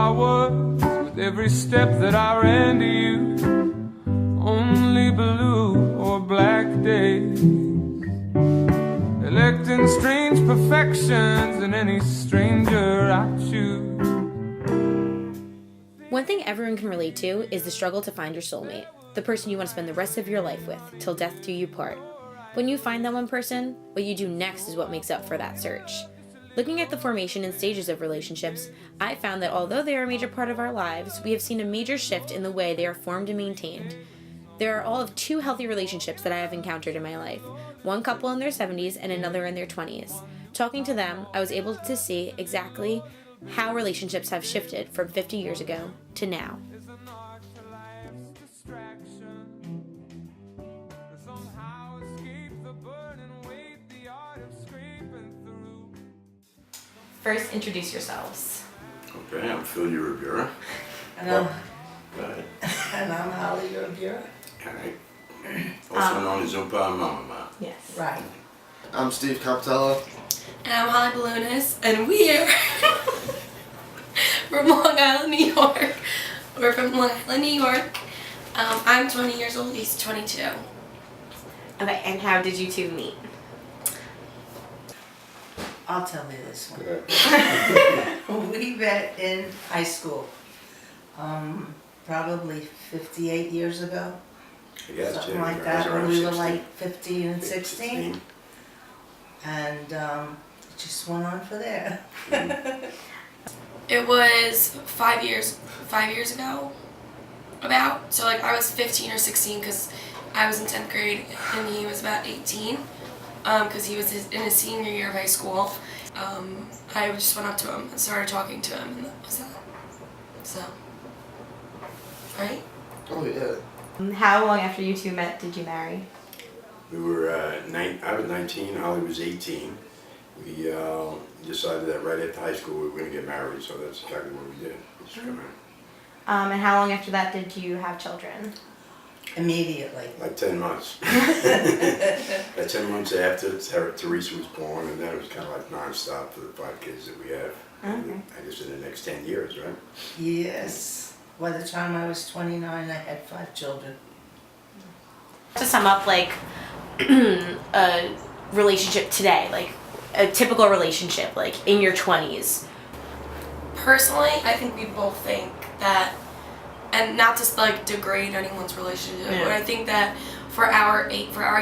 my words with every step that I ran to you. Only blue or black days, electing strange perfections in any stranger I choose. One thing everyone can relate to is the struggle to find your soulmate, the person you want to spend the rest of your life with, till death do you part. When you find that one person, what you do next is what makes up for that search. Looking at the formation and stages of relationships, I found that although they are a major part of our lives, we have seen a major shift in the way they are formed and maintained. There are all of 2 healthy relationships that I have encountered in my life, one couple in their 70s and another in their 20s. Talking to them, I was able to see exactly how relationships have shifted from 50 years ago to now. First, introduce yourselves. Okay, I'm Phil Rivera. And I'm, Go ahead. and I'm Holly Rivera. All right. Also known as Oompa and Mama. Yes. Right. I'm Steve Capitello. And I'm Holly Ballonis, and we're from Long Island, New York. We're from Long Island, New York. I'm 20 years old, he's 22. Okay, and how did you 2 meet? I'll tell you this one. We met in high school, probably 58 years ago. Yeah, Something like that, when we were like 15 and 16. And it just went on for there. It was 5 years ago, about. So like I was 15 or 16 because I was in 10th grade and he was about 18. Because he was in his senior year of high school. I just went up to him and started talking to him, and that was that. So, right? Oh yeah. How long after you 2 met did you marry? We were, I was 19, Holly was 18. We decided that right after high school we were going to get married, so that's exactly what we did. Just come out. And how long after that did you have children? Immediately. Like 10 months. Like 10 months after Teresa was born, and then it was kind of like non-stop for the 5 kids that we have. Okay. I guess in the next 10 years, right? Yes. By the time I was 29, I had 5 children. To sum up, like, a relationship today, like a typical relationship, like in your 20s. Personally, I think we both think that, and not to like degrade anyone's relationship, but I think that for our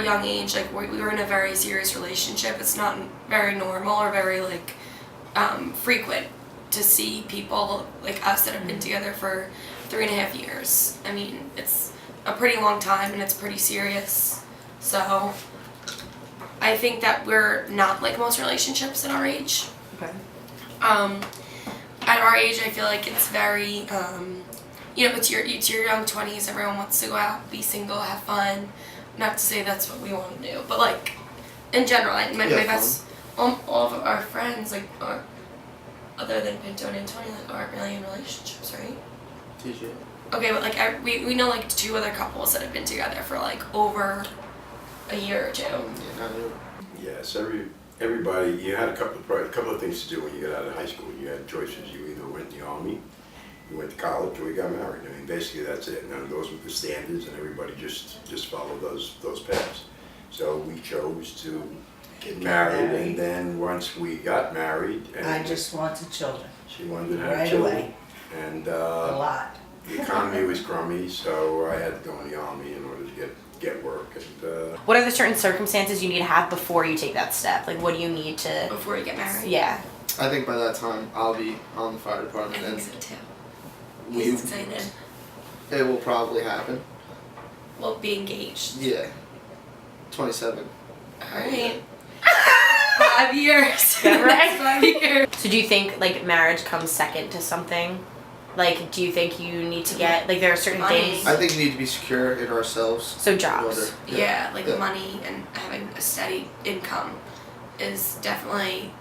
young age, like we were in a very serious relationship. It's not very normal or very like frequent to see people like us that have been together for 3.5 years. I mean, it's a pretty long time and it's pretty serious. So I think that we're not like most relationships at our age. Okay. At our age, I feel like it's very, it's your young 20s. Everyone wants to go out, be single, have fun. Not to say that's what we want to do, but like in general, my best, all of our friends like are, other than Pinto and Antonio, like aren't really in relationships, right? TJ. Okay, but like we know like 2 other couples that have been together for like over a year or 2. Yeah, not you. Yes, everybody, you had a couple of things to do when you got out of high school. You had choices. You either went in the army, you went to college, or you got married. I mean, basically that's it. And those were the standards, and everybody just followed those paths. So we chose to get married, and then once we got married, and I just wanted children. she wanted to have Right children, away. and A lot. the economy was crummy, so I had to go in the army in order to get work. And What are the certain circumstances you need to have before you take that step? Like, what do you need to? Before you get married. Yeah. I think by that time I'll be on the fire I department, think and so too. we, He's excited. it will probably happen. We'll be engaged. Yeah. 27. Alright. 5 years. Yeah, right. 5 years. So do you think like marriage comes second to something? Like, do you think you need to get like there are certain Money. things? I think we need to be secure in ourselves. So jobs. Whether- Yeah, like Yeah. money and having a steady income is definitely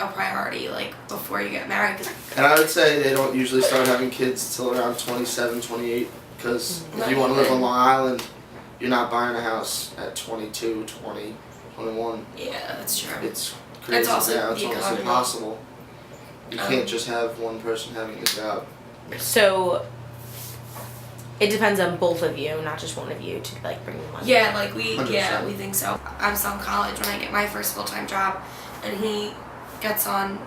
a priority, like before you get married. 'Cause And I would say they don't usually start having kids till around 27, 28, because if you want to live on Long Island, you're not buying a house at 22, 20, 21. yeah, that's true. It's crazy. also yeah, it's the almost economy. impossible. You can't just have one person having a job. So it depends on both of you, not just one of you, to like bring the money. Yeah, like we 100%. we think so. I'm still in college when I get my first full-time job, and he gets on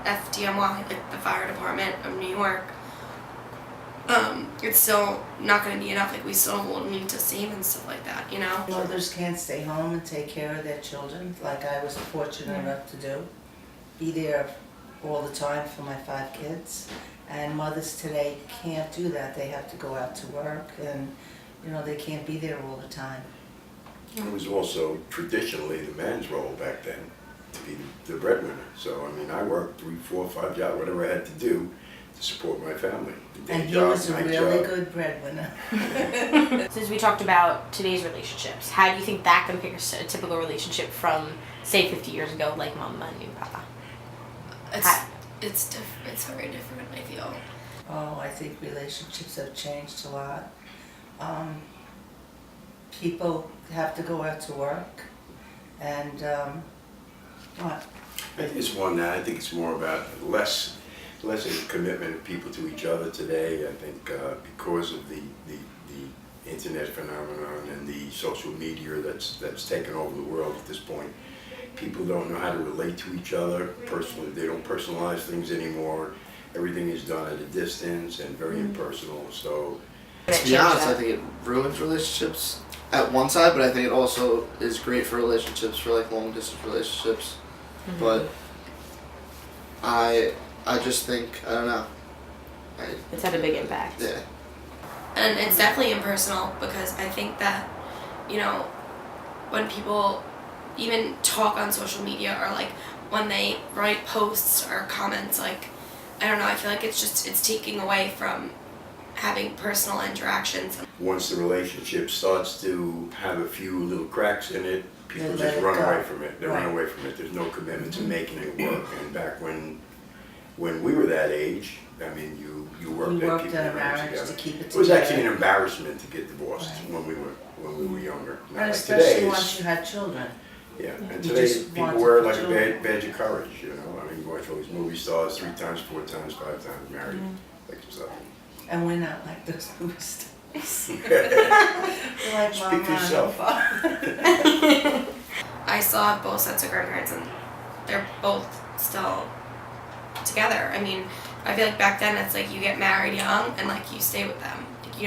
FDNY, like the fire department of New York. It's still not going to be enough. Like we still will need to save and stuff like that, you know. Mothers can't stay home and take care of their children like I was fortunate enough to do. Be there all the time for my 5 kids. And mothers today can't do that. They have to go out to work and, you know, they can't be there all the time. It was also traditionally the man's role back then to be the breadwinner. So, I mean, I worked 3, 4, 5 jobs, whatever I had to do to support my family. And he was a really good breadwinner. Since we talked about today's relationships, how do you think that compares to a typical relationship from, say, 50 years ago, like Mama and Papa? It's very different, I feel. Oh, I think relationships have changed a lot. People have to go out to work, and what? I think it's more than that. I think it's more about less of a commitment of people to each other today. I think because of the internet phenomenon and the social media that's taken over the world at this point, people don't know how to relate to each other personally. They don't personalize things anymore. Everything is done at a distance and very impersonal. So, To be honest, I think it ruins relationships at one side, but I think it also is great for relationships, for like long distance relationships. But I just think, I don't know. It's had a big impact. Yeah. And it's definitely impersonal because I think that, you know, when people even talk on social media or like when they write posts or comments, like, I don't know, I feel like it's taking away from having personal interactions. once the relationship starts to have a few little cracks in it, people They let just it run go. away from it. They run away from it. There's no commitment to making it work. And back when we were that age, I mean, you worked We at worked keeping at the a marriage marriage together. to keep it It was actually an together. embarrassment to get divorced Right. when we were younger. Not And like especially today, once you had children. yeah. And You today just people want wear it to like a children. badge of courage. You know, I mean, you watch all these movie stars 3 times, 4 times, 5 times married, like so. And we're not like those movie stars. We're like Speak Mama for and yourself. Papa. I still have both sets of grandparents and they're both still together. I mean, I feel like back then it's like you get married young and like you stay with them. Like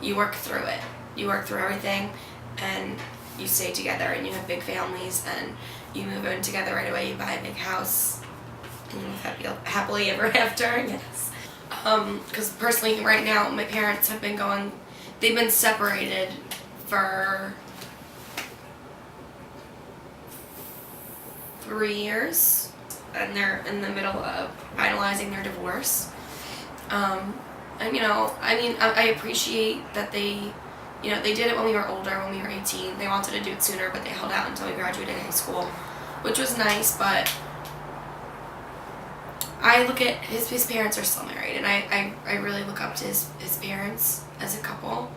you work through it. You work through everything and you stay together and you have big families and you move in together right away. You buy a big house and you live happily ever after, I guess. Because personally right now my parents have been they've been separated for 3 years, and they're in the middle of finalizing their divorce. And you know, I mean, I appreciate that they did it when we were older, when we were 18. They wanted to do it sooner, but they held out until we graduated high school, which was nice. But I look at his parents are still married, and I really look up to his parents as a couple.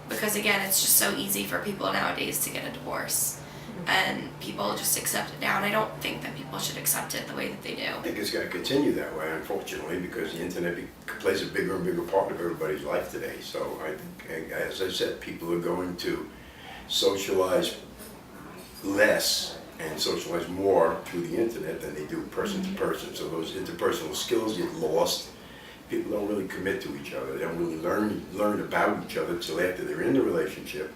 Because again, it's just so easy for people nowadays to get a divorce. And people just accept it now, and I don't think that people should accept it the way that they do. I think it's going to continue that way, unfortunately, because the internet plays a bigger and bigger part of everybody's life today. So I think, as I said, people are going to socialize less and socialize more through the internet than they do person to person. So those interpersonal skills get lost. People don't really commit to each other. They don't really learn about each other until after they're in the relationship.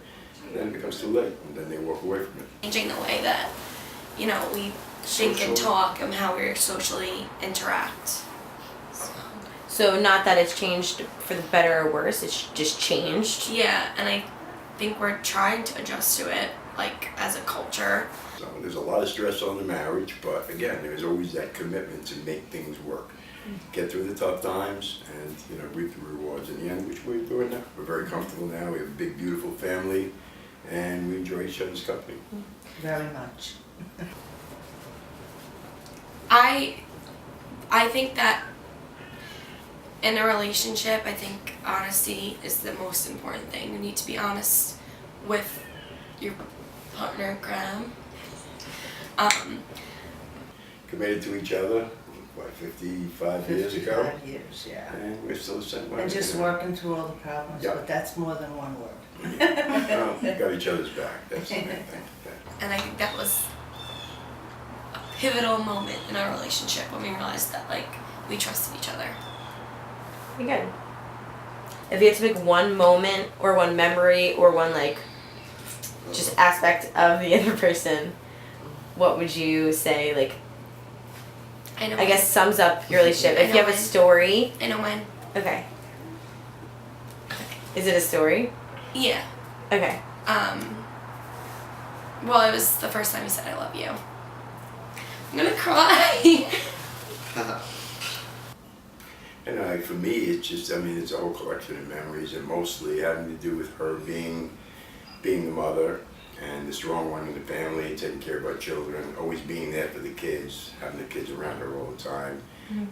And then it becomes too late, and then they walk away from it. Changing the way that, you know, we think and talk and how we socially interact. So not that it's changed for the better or worse, it's just changed. Yeah, and I think we're trying to adjust to it, like, as a culture. So there's a lot of stress on the marriage, but again, there's always that commitment to make things work. Get through the tough times and, you know, reap the rewards in the end, which we're doing now. We're very comfortable now. We have a big, beautiful family, and we enjoy each other's company. Very much. I think that in a relationship, I think honesty is the most important thing. You need to be honest with your partner, Graham. committed to each other, what, 55 years ago? 55 years, yeah. And we're still the same way. And just you know. working through all the problems, Yep. but that's more than one word. Well, we got each other's back, that's the main thing. Yeah. And I think that was a pivotal moment in our relationship when we realized that like we trusted each other. Pretty good. If you had to pick one moment or one memory or one like just aspect of the other person, what would you say like I know. I guess sums up your relationship? I If you know have a mine. story, I know mine. okay. Is it a story? Yeah. Okay. Well, it was the first time he said I love you. I'm gonna cry. And for me, it's just, I mean, it's a whole collection of memories, and mostly having to do with her being the mother and the strong one in the family, taking care of our children, always being there for the kids, having the kids around her all the time.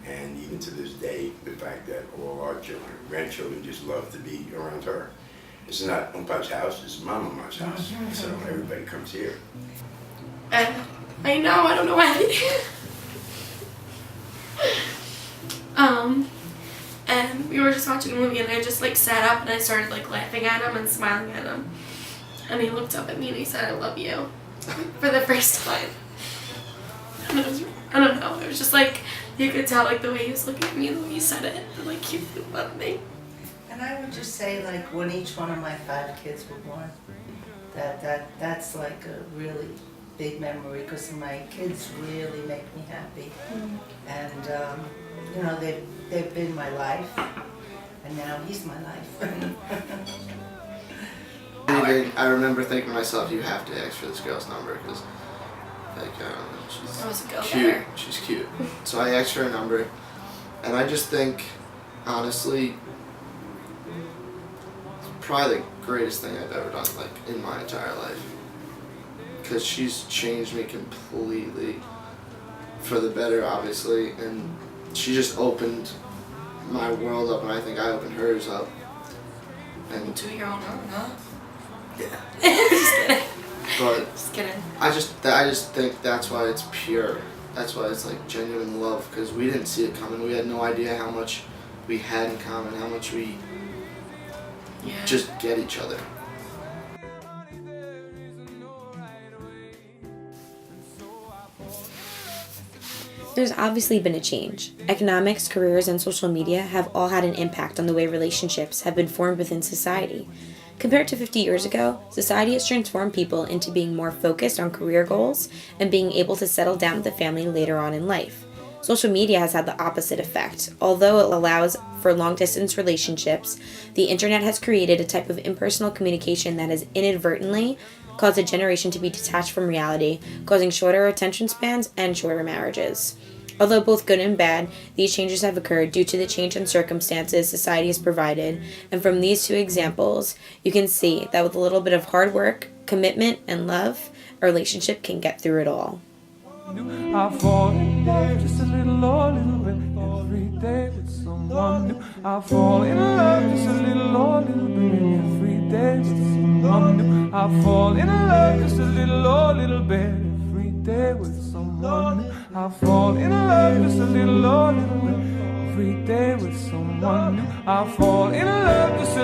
And even to this day, the fact that all our children, grandchildren just love to be around her. It's not Umpa's house, it's Mama's house, so everybody comes here. And I know, I don't know why. And we were just watching a movie and I just like sat up and I started like laughing at him and smiling at him. And he looked up at me and he said, I love you. For the first time. And it was, I don't know, it was just like, you could tell like the way he was looking at me and the way he said it. And, like he loved me. And I would just say, like, when each one of my 5 kids were born, that's like a really big memory, because my kids really make me happy. And, you know, they've been my life, and now he's my life. I remember thinking to myself, you have to ask for this girl's number, because, like, I don't know, she's I was a cute. go-getter. She's cute. So I asked for her number, and I just think, honestly, probably the greatest thing I've ever done, like, in my entire life. Because she's changed me completely for the better, obviously, and she just opened my world up, and I think I opened hers up. And To your own own, huh? yeah, Just kidding. but Just kidding. I just think that's why it's pure. That's why it's like genuine love, because we didn't see it coming. We had no idea how much we had in common, how much we Yeah. just get each other. There's obviously been a change. Economics, careers, and social media have all had an impact on the way relationships have been formed within society. Compared to 50 years ago, society has transformed people into being more focused on career goals and being able to settle down with a family later on in life. Social media has had the opposite effect. Although it allows for long-distance relationships, the internet has created a type of impersonal communication that has inadvertently caused a generation to be detached from reality, causing shorter attention spans and shorter marriages. Although both good and bad, these changes have occurred due to the change in circumstances society has provided, and from these 2 examples, you can see that with a little bit of hard work, commitment, and love, a relationship can get through it all. I fall in love just a little bit every day with someone new. I fall in love just a little bit every day with someone new. I fall in love just a little bit every day with someone new. I fall in love just a little bit every day with someone new. I fall in love just a